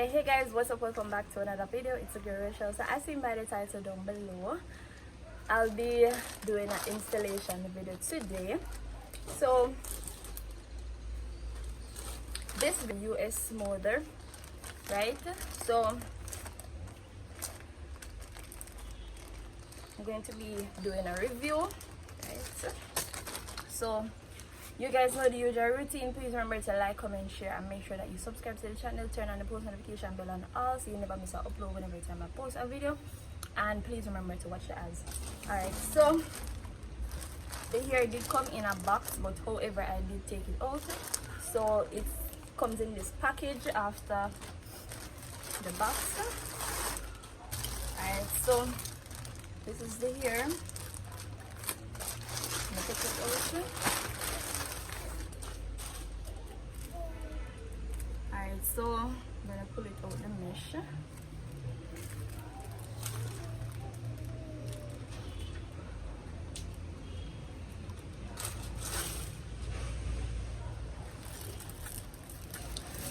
Alright, hey guys, what's up? Welcome back to another video. It's a girl Rachel. So as seen by the title down below, I'll be doing an installation video today. So this is the Usmoother, right? So I'm going to be doing a review, right? So you guys know the usual routine. Please remember to like, comment, share, and make sure that you subscribe to the channel. Turn on the post notification bell on all so you never miss an upload whenever time I post a video. And please remember to watch the ads. Alright, so the hair did come in a box, but however I did take it out. So it comes in this package after the box. Alright, so this is the hair. Let me take it out. Alright, so I'm gonna pull it out the mesh.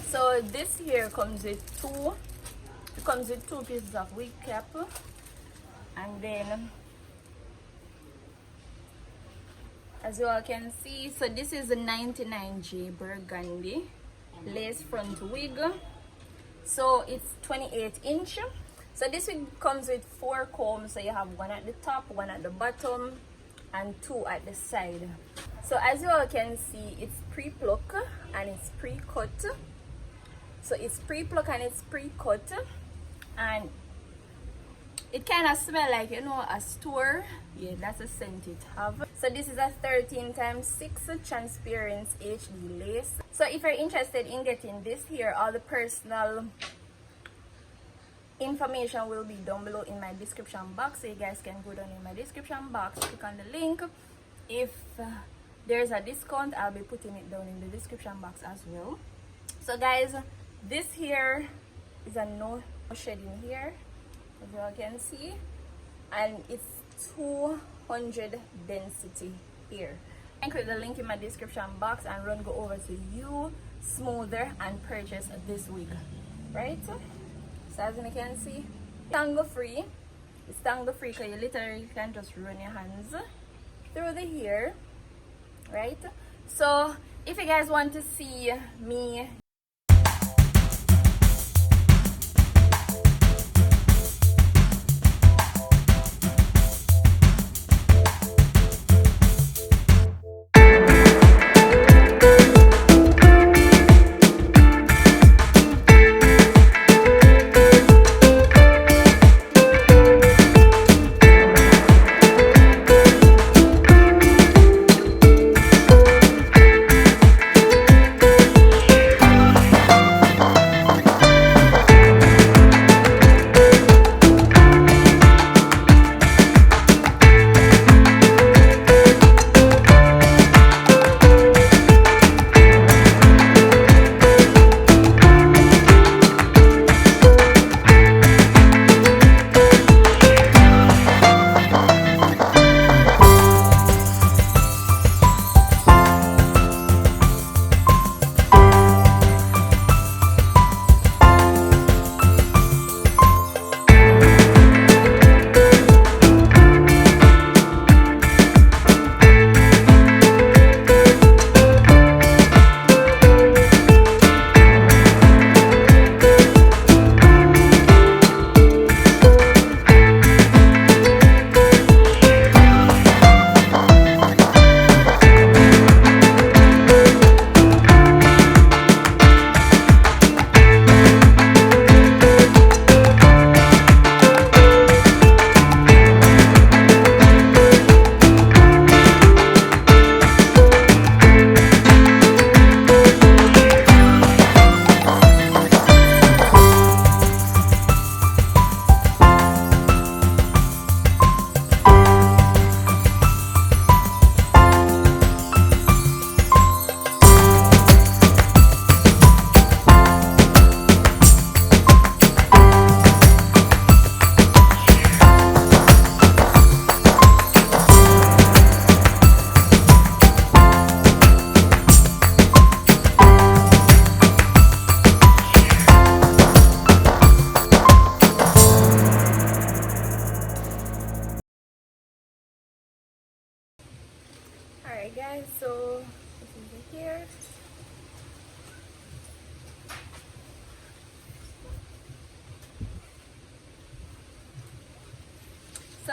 So this here comes with two pieces of wig cap, and then as you all can see, so this is the 99J Burgundy lace front wig. So it's 28-inch. So this wig comes with 4 combs. So you have one at the top, one at the bottom, and 2 at the side. So as you all can see, it's pre-pluck and it's pre-cut. So it's pre-pluck and it's pre-cut, and it kind of smell like, you know, a store. Yeah, that's a scent it have. So this is a 13x6 transparent HD lace. So if you're interested in getting this here, all the personal information will be down below in my description box. So you guys can go down in my description box, click on the link. If there's a discount, I'll be putting it down in the description box as well. So guys, this here is a no shedding hair, as you all can see, and it's 200 density here. And click the link in my description box and go over to Usmoother and purchase this wig, right? So as you can see, tangle free. It's tangle free because you literally can just run your hands through the hair, right? So if you guys want to see me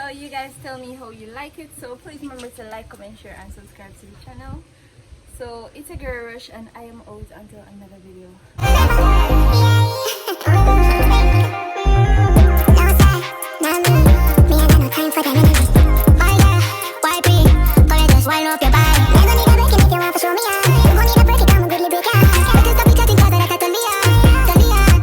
So you guys tell me how you like it. So please remember to like, comment, share, and subscribe to the channel. So it's a girl Rush, and I am out until another video.